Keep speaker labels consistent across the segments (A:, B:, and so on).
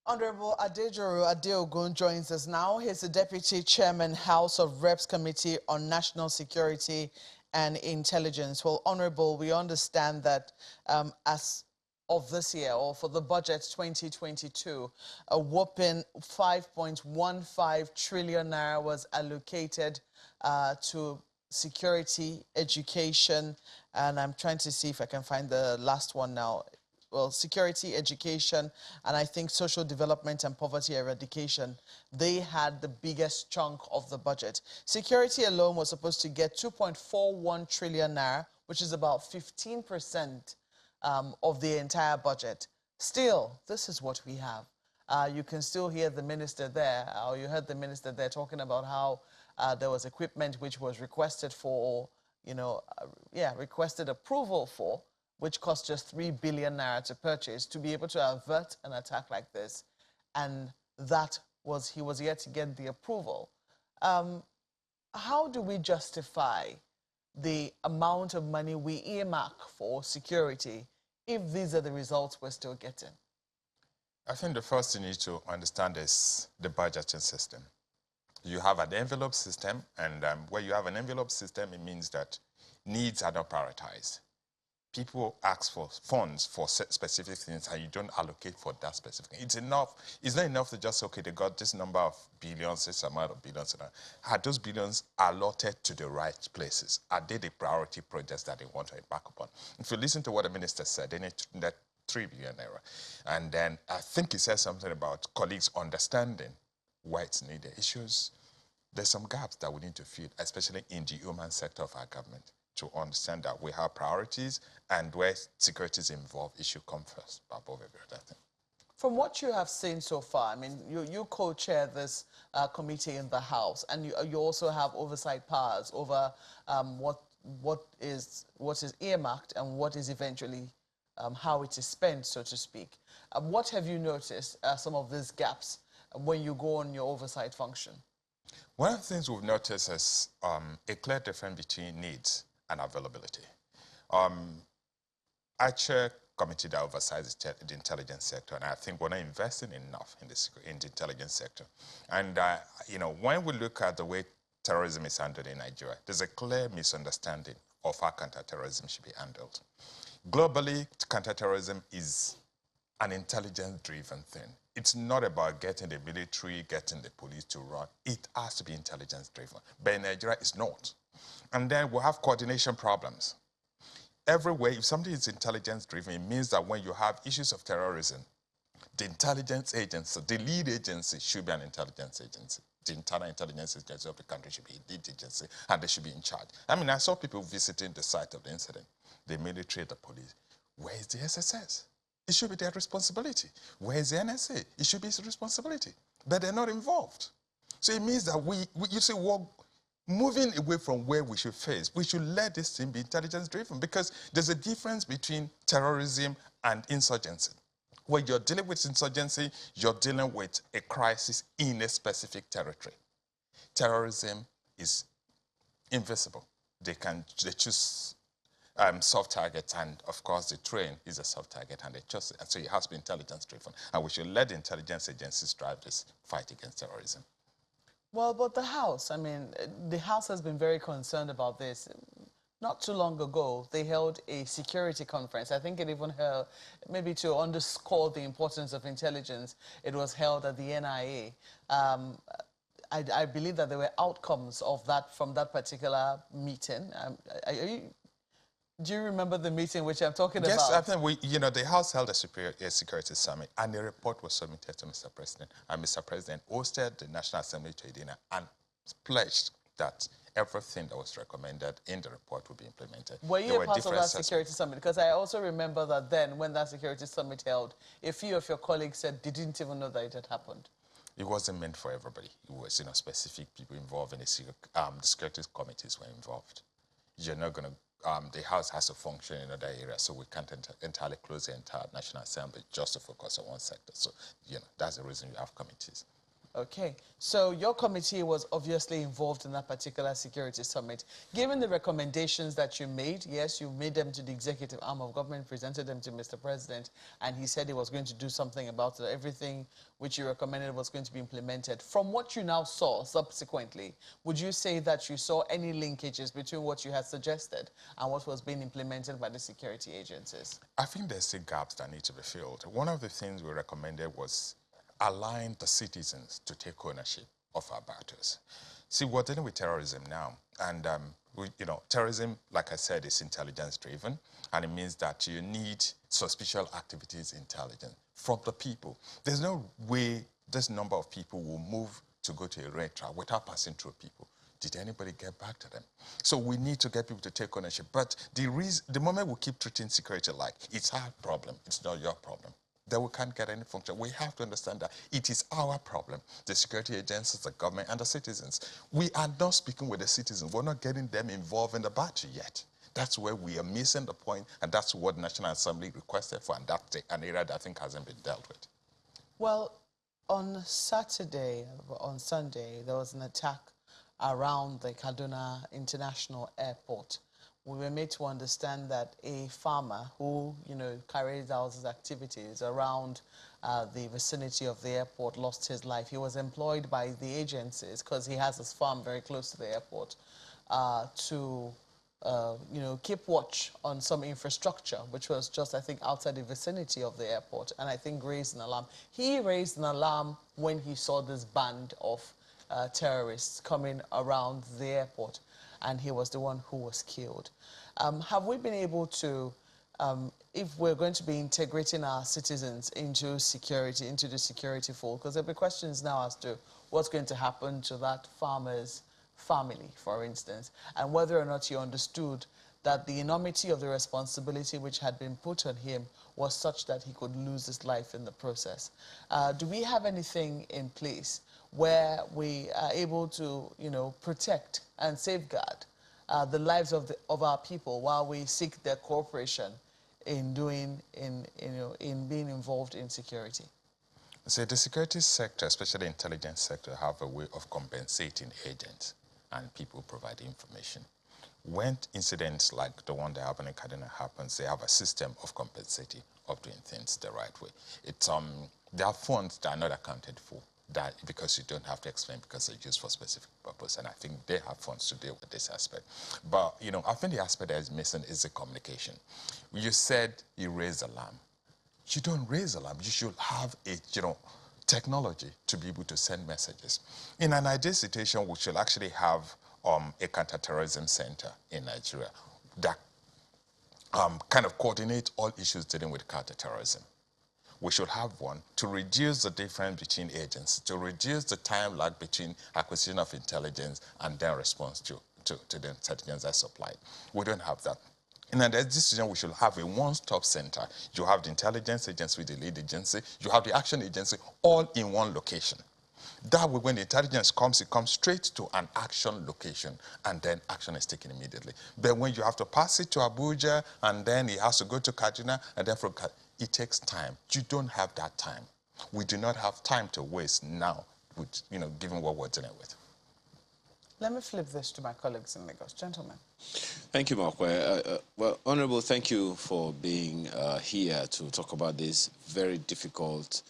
A: Honorable Adejoro Adeogun joins us now. He's the Deputy Chairman, House of Reps Committee on National Security and Intelligence. Well, Honorable, we understand that as of this year, or for the budget 2022, a whopping 5.15 trillion naira was allocated to security, education, and I'm trying to see if I can find the last one now. Well, security, education, and I think social development and poverty eradication, they had the biggest chunk of the budget. Security alone was supposed to get 2.41 trillion naira, which is about 15% of the entire budget. Still, this is what we have. You can still hear the minister there, or you heard the minister there talking about how there was equipment which was requested for, requested approval for, which cost just 3 billion naira to purchase to be able to avert an attack like this. And he was yet to get the approval. How do we justify the amount of money we earmark for security if these are the results we're still getting?
B: I think the first thing you need to understand is the budgeting system. You have an envelope system, and where you have an envelope system, it means that needs are not prioritized. People ask for funds for specific things and you don't allocate for that specific thing. It's not enough to just, okay, they got this number of billions, this amount of billions. Are those billions allotted to the right places? Are they the priority projects that they want to embark upon? If you listen to what the minister said, they need that 3 billion naira. And then I think he said something about colleagues understanding why it's needed. There's some gaps that we need to fill, especially in the human sector of our government, to understand that we have priorities and where security is involved, it should come first above every other thing.
A: From what you have seen so far, I mean, you co-chair this committee in the House, and you also have oversight powers over what is earmarked and what is eventually how it is spent, so to speak. What have you noticed some of these gaps when you go on your oversight function?
B: One of the things we've noticed is a clear difference between needs and availability. I chair committee that oversights the intelligence sector, and I think we're not investing enough in the intelligence sector. And when we look at the way terrorism is handled in Nigeria, there's a clear misunderstanding of how counterterrorism should be handled. Globally, counterterrorism is an intelligence-driven thing. It's not about getting the military, getting the police to run. It has to be intelligence-driven. But in Nigeria, it's not. And then we'll have coordination problems. Everywhere, if something is intelligence-driven, it means that when you have issues of terrorism, the intelligence agency, the lead agency should be an intelligence agency. The internal intelligence agency of the country should be a lead agency, and they should be in charge. I mean, I saw people visiting the site of the incident, the military, the police. Where is the SSS? It should be their responsibility. Where is the NSA? It should be his responsibility. But they're not involved. So it means that we're moving away from where we should face. We should let this thing be intelligence-driven, because there's a difference between terrorism and insurgency. When you're dealing with insurgency, you're dealing with a crisis in a specific territory. Terrorism is invisible. They choose soft targets, and of course the train is a soft target, and they chose it. And so it has to be intelligence-driven, and we should let the intelligence agencies drive this fight against terrorism.
A: Well, but the House, I mean, the House has been very concerned about this. Not too long ago, they held a security conference. I think it even held, maybe to underscore the importance of intelligence, it was held at the NIA. I believe that there were outcomes of that from that particular meeting. Do you remember the meeting which I'm talking about?
B: Yes, I think the House held a security summit, and the report was submitted to Mr. President. And Mr. President hosted the National Assembly to a dinner and pledged that everything that was recommended in the report would be implemented.
A: Were you a part of that security summit? Because I also remember that then, when that security summit held, a few of your colleagues said they didn't even know that it had happened.
B: It wasn't meant for everybody. It was, specific people involved in the security committees were involved. You're not going to. The House has to function in other areas, so we can't entirely close the entire National Assembly just to focus on one sector. So, that's the reason you have committees.
A: Okay, so your committee was obviously involved in that particular security summit. Given the recommendations that you made, yes, you made them to the executive arm of government, presented them to Mr. President, and he said he was going to do something about it. Everything which you recommended was going to be implemented. From what you now saw subsequently, would you say that you saw any linkages between what you had suggested and what was being implemented by the security agencies?
B: I think there's still gaps that need to be filled. One of the things we recommended was align the citizens to take ownership of our battles. See, we're dealing with terrorism now, and terrorism, like I said, is intelligence-driven, and it means that you need suspicious activities intelligence from the people. There's no way this number of people will move to go to a red track without passing through people. Did anybody get back to them? So we need to get people to take ownership. But the moment we keep treating security like it's our problem, it's not your problem, then we can't get any function. We have to understand that it is our problem, the security agencies, the government, and the citizens. We are not speaking with the citizens. We're not getting them involved in the battle yet. That's where we are missing the point, and that's what the National Assembly requested for, and that's an area that I think hasn't been dealt with.
A: Well, on Sunday, there was an attack around the Kaduna International Airport. We were made to understand that a farmer who, carried out his activities around the vicinity of the airport lost his life. He was employed by the agencies because he has his farm very close to the airport to, keep watch on some infrastructure, which was just, I think, outside the vicinity of the airport, and I think raised an alarm. He raised an alarm when he saw this band of terrorists coming around the airport, and he was the one who was killed. Have we been able to, if we're going to be integrating our citizens into security, into the security fold, because there'll be questions now as to what's going to happen to that farmer's family, for instance, and whether or not he understood that the enormity of the responsibility which had been put on him was such that he could lose his life in the process. Do we have anything in place where we are able to, protect and safeguard the lives of our people while we seek their cooperation in being involved in security?
B: So the security sector, especially the intelligence sector, have a way of compensating agents and people providing information. When incidents like the one that happened in Kaduna happens, they have a system of compensating, of doing things the right way. There are funds that are not accounted for, that because you don't have to explain because they're used for specific purpose, and I think they have funds to deal with this aspect. But, I think the aspect that is missing is the communication. You said you raise alarm. You don't raise alarm. You should have technology to be able to send messages. In an ideal situation, we should actually have a counterterrorism center in Nigeria that kind of coordinate all issues dealing with counterterrorism. We should have one to reduce the difference between agents, to reduce the time lag between acquisition of intelligence and then response to the intelligence that's supplied. We don't have that. In a decision, we should have a one-stop center. You have the intelligence agency with the lead agency. You have the action agency all in one location. That way, when the intelligence comes, it comes straight to an action location, and then action is taken immediately. But when you have to pass it to Abuja, and then it has to go to Kaduna, and then from Kaduna, it takes time. You don't have that time. We do not have time to waste now, with, given what we're dealing with.
A: Let me flip this to my colleagues in Lagos. Gentlemen.
C: Thank you, Markwe. Well, Honorable, thank you for being here to talk about these very difficult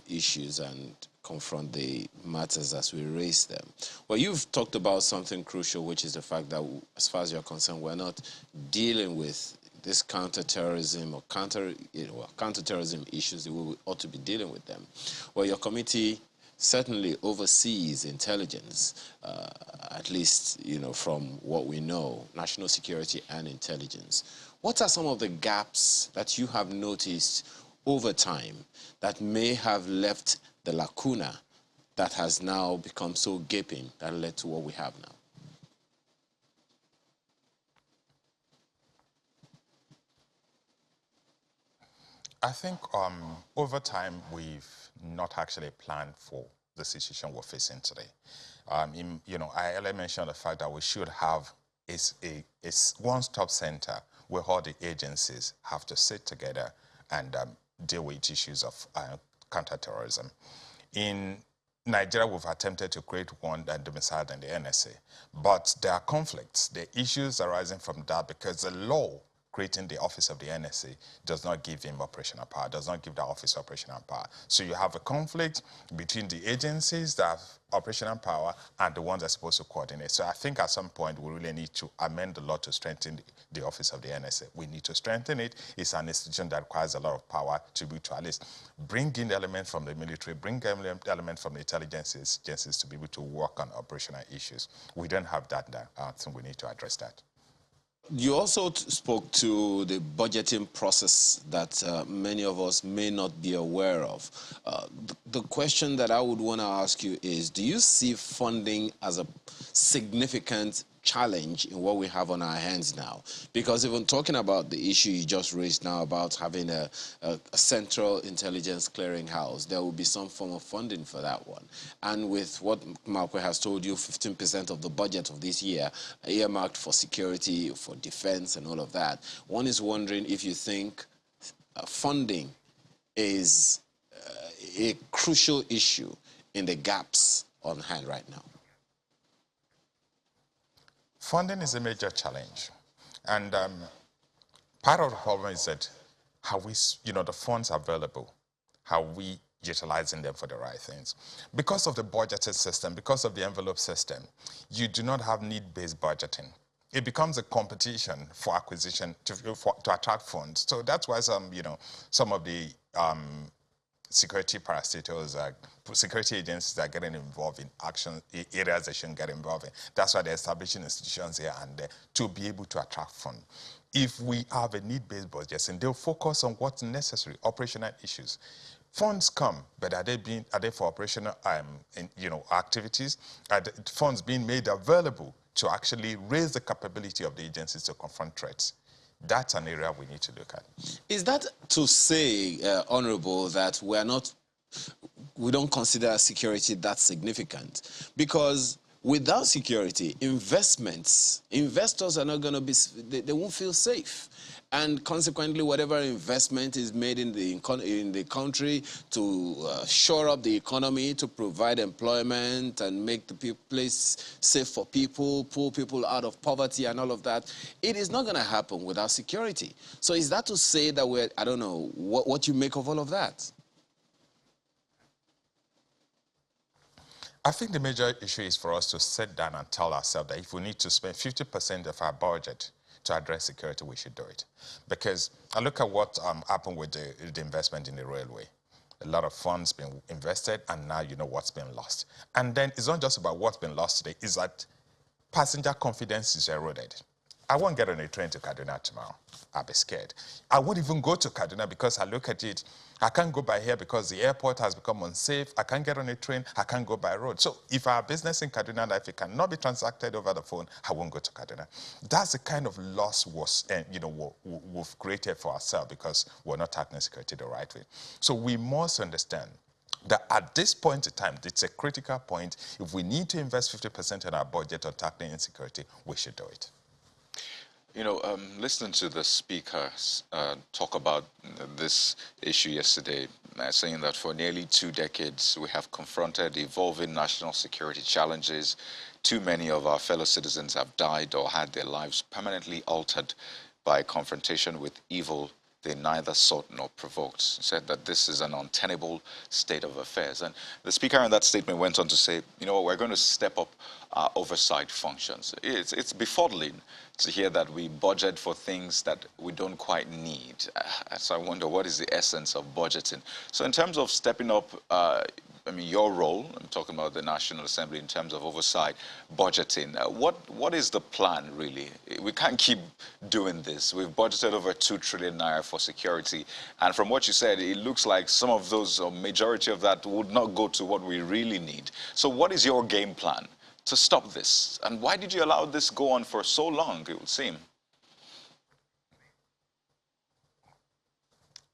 C: issues and confront the matters as we raise them. Well, you've talked about something crucial, which is the fact that, as far as you're concerned, we're not dealing with this counterterrorism or counterterrorism issues the way we ought to be dealing with them. Well, your committee certainly oversees intelligence, at least, from what we know, national security and intelligence. What are some of the gaps that you have noticed over time that may have left the lacuna that has now become so gaping that led to what we have now?
B: I think over time, we've not actually planned for the situation we're facing today. I earlier mentioned the fact that we should have a one-stop center where all the agencies have to sit together and deal with issues of counterterrorism. In Nigeria, we've attempted to create one that domiciled in the NSA. But there are conflicts, there are issues arising from that because the law creating the office of the NSA does not give him operational power, does not give the office operational power. So you have a conflict between the agencies that have operational power and the ones that are supposed to coordinate. So I think at some point we really need to amend the law to strengthen the office of the NSA. We need to strengthen it. It's an institution that requires a lot of power to be to at least bring in the element from the military, bring in the element from the intelligence agencies to be able to work on operational issues. We don't have that now. I think we need to address that.
C: You also spoke to the budgeting process that many of us may not be aware of. The question that I would want to ask you is, do you see funding as a significant challenge in what we have on our hands now? Because even talking about the issue you just raised now about having a central intelligence clearinghouse, there will be some form of funding for that one. And with what Marco has told you, 15% of the budget of this year earmarked for security, for defense and all of that, one is wondering if you think funding is a crucial issue in the gaps on hand right now.
B: Funding is a major challenge. And part of the problem is that how we, the funds available, how we utilizing them for the right things. Because of the budgeted system, because of the envelope system, you do not have need-based budgeting. It becomes a competition for acquisition to attract funds. So that's why some of the security parastatals, security agencies are getting involved in areas they shouldn't get involved in. That's why they're establishing institutions here and there to be able to attract funds. If we have a need-based budget, and they'll focus on what's necessary, operational issues. Funds come, but are they for operational activities? Are the funds being made available to actually raise the capability of the agencies to confront threats? That's an area we need to look at.
C: Is that to say, Honorable, that we don't consider security that significant? Because without security, investors are not going to be, they won't feel safe. And consequently, whatever investment is made in the country to shore up the economy, to provide employment and make the place safe for people, pull people out of poverty and all of that, it is not going to happen without security. So is that to say that I don't know, what you make of all of that?
B: I think the major issue is for us to sit down and tell ourselves that if we need to spend 50% of our budget to address security, we should do it. Because I look at what happened with the investment in the railway. A lot of funds being invested, and now you know what's been lost. And then it's not just about what's been lost today, it's that passenger confidence is eroded. I won't get on a train to Kaduna tomorrow. I'll be scared. I won't even go to Kaduna because I look at it, I can't go by here because the airport has become unsafe. I can't get on a train. I can't go by road. So if I have business in Kaduna, if it cannot be transacted over the phone, I won't go to Kaduna. That's the kind of loss we've created for ourselves because we're not tackling security the right way. So we must understand that at this point in time, it's a critical point. If we need to invest 50% in our budget on tackling insecurity, we should do it.
D: You know, listening to the speaker talk about this issue yesterday, saying that for nearly 2 decades we have confronted evolving national security challenges. Too many of our fellow citizens have died or had their lives permanently altered by confrontation with evil they neither sought nor provoked. He said that this is an untenable state of affairs. And the speaker in that statement went on to say, you know, we're going to step up our oversight functions. It's befuddling to hear that we budget for things that we don't quite need. So I wonder, what is the essence of budgeting? So in terms of stepping up, your role, I'm talking about the National Assembly in terms of oversight, budgeting, what is the plan really? We can't keep doing this. We've budgeted over 2 trillion naira for security. And from what you said, it looks like some of those, or majority of that, would not go to what we really need. So what is your game plan to stop this? And why did you allow this go on for so long, it would seem?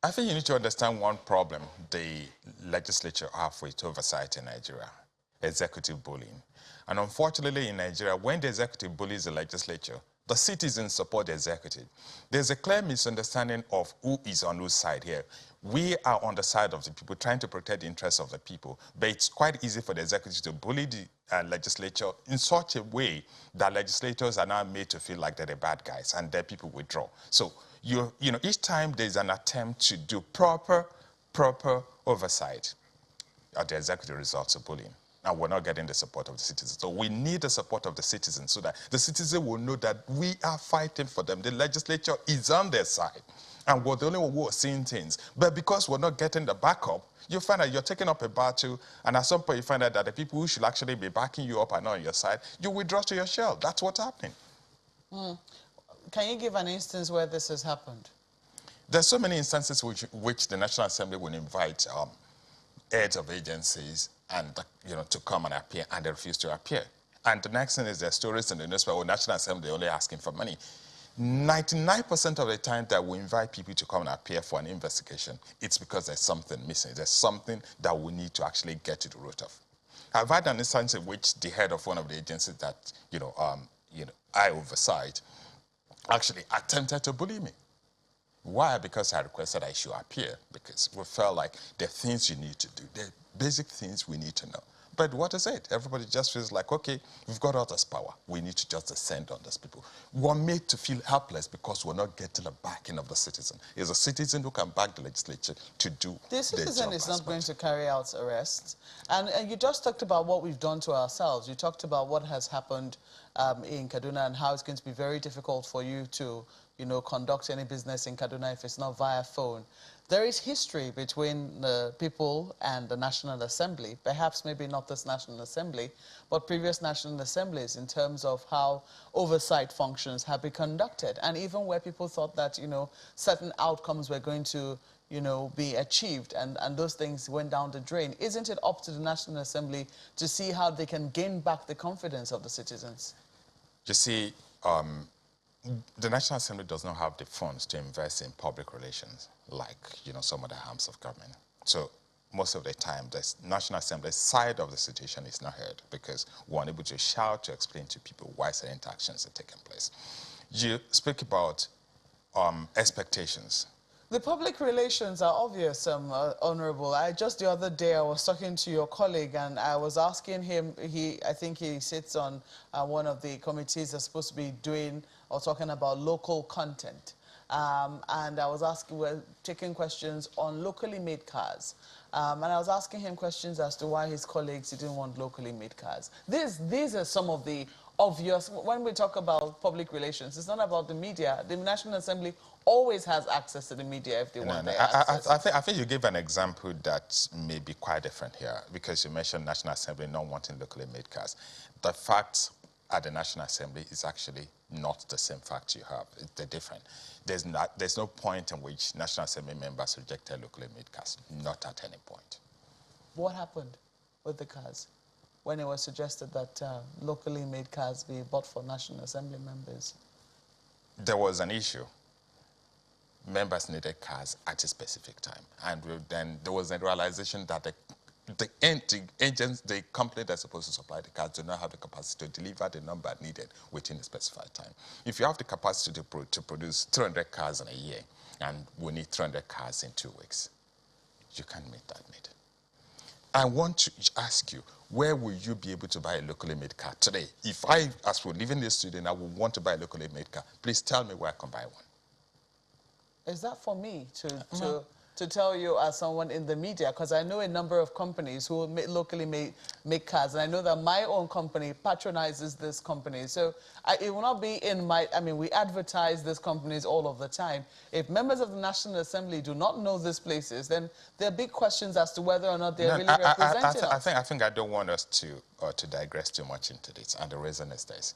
B: I think you need to understand one problem the legislature have with oversight in Nigeria: executive bullying. And unfortunately in Nigeria, when the executive bullies the legislature, The citizens support the executive. There's a clear misunderstanding of who is on whose side here. We are on the side of the people, trying to protect the interests of the people, but it's quite easy for the executive to bully the legislature in such a way that legislators are now made to feel like they're the bad guys, and then people withdraw. So, you know, each time there's an attempt to do proper oversight, the executive results to bullying. And we're not getting the support of the citizens. So we need the support of the citizens so that the citizens will know that we are fighting for them. The legislature is on their side. And we're the only one who are seeing things. But because we're not getting the backup, you find that you're taking up a battle, and at some point you find out that the people who should actually be backing you up are not on your side, you withdraw to your shell. That's what's happening.
A: Can you give an instance where this has happened?
B: There's so many instances which the National Assembly will invite heads of agencies and to come and appear, and they refuse to appear. And the next thing is there's stories in the newspaper, National Assembly only asking for money. 99% of the time that we invite people to come and appear for an investigation, it's because there's something missing. There's something that we need to actually get to the root of. I've had an instance in which the head of one of the agencies that I oversight actually attempted to bully me. Why? Because I requested I should appear, because we felt like there are things you need to do. There are basic things we need to know. But what is it? Everybody just feels like, okay, we've got all this power. We need to just descend on these people. We're made to feel helpless because we're not getting the backing of the citizen. It's a citizen who can back the legislature to do
A: the citizen is not going to carry out arrests. And you just talked about what we've done to ourselves. You talked about what has happened in Kaduna and how it's going to be very difficult for you to conduct any business in Kaduna if it's not via phone. There is history between the people and the National Assembly, perhaps maybe not this National Assembly, but previous National Assemblies in terms of how oversight functions have been conducted. And even where people thought that, certain outcomes were going to, be achieved and those things went down the drain. Isn't it up to the National Assembly to see how they can gain back the confidence of the citizens?
B: You see, the National Assembly does not have the funds to invest in public relations like, some other arms of government. So most of the time, the National Assembly side of the situation is not heard because we're unable to shout to explain to people why certain actions are taking place. You speak about expectations.
A: The public relations are obvious, Honorable. Just the other day, I was talking to your colleague, and I was asking him, I think he sits on one of the committees that's supposed to be doing or talking about local content. And I was we're taking questions on locally made cars. And I was asking him questions as to why his colleagues didn't want locally made cars. These are some of the obvious, when we talk about public relations, it's not about the media. The National Assembly always has access to the media if they want their access.
B: I think you gave an example that may be quite different here because you mentioned National Assembly not wanting locally made cars. The facts at the National Assembly is actually not the same facts you have. They're different. There's no point in which National Assembly members rejected locally made cars, not at any point.
A: What happened with the cars when it was suggested that locally made cars be bought for National Assembly members?
B: There was an issue. Members needed cars at a specific time. And then there was a realization that the company that's supposed to supply the cars do not have the capacity to deliver the number needed within a specified time. If you have the capacity to produce 300 cars in a year, and we need 300 cars in 2 weeks, you can't meet that need. I want to ask you, where will you be able to buy a locally made car today? If I, as we're living in this studio, I would want to buy a locally made car, please tell me where I can buy one.
A: Is that for me to tell you as someone in the media? Because I know a number of companies who locally make cars, and I know that my own company patronizes this company. So it will not be in my, we advertise these companies all of the time. If members of the National Assembly do not know these places, then there are big questions as to whether or not they're really representing us.
B: I think I don't want us to digress too much into this, and the reason is this.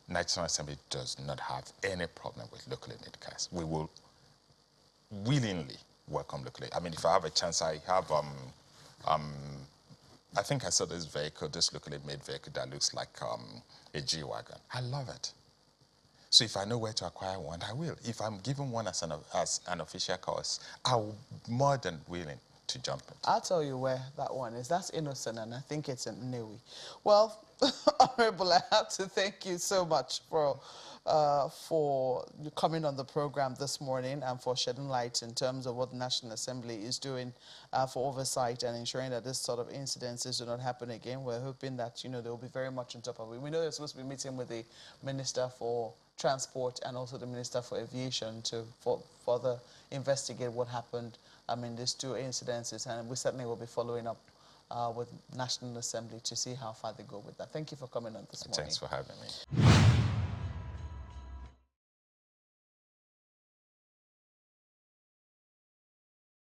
B: National Assembly does not have any problem with locally made cars. We will willingly welcome locally. If I have a chance, I have, I think I saw this vehicle, this locally made vehicle that looks like a G-Wagon. I love it. So if I know where to acquire one, I will. If I'm given one as an official cause, I'm more than willing to jump into.
A: I'll tell you where that one is. That's Innocent, and I think it's in Newi. Well, Honorable, I have to thank you so much for you coming on the program this morning and for shedding light in terms of what the National Assembly is doing for oversight and ensuring that this sort of incidences do not happen again. We're hoping that, you know, they'll be very much on top of it. We know they're supposed to be meeting with the Minister for Transport and also the Minister for Aviation to further investigate what happened in these two incidences, and we certainly will be following up with National Assembly to see how far they go with that. Thank you for coming on this morning.
B: Thanks for having me.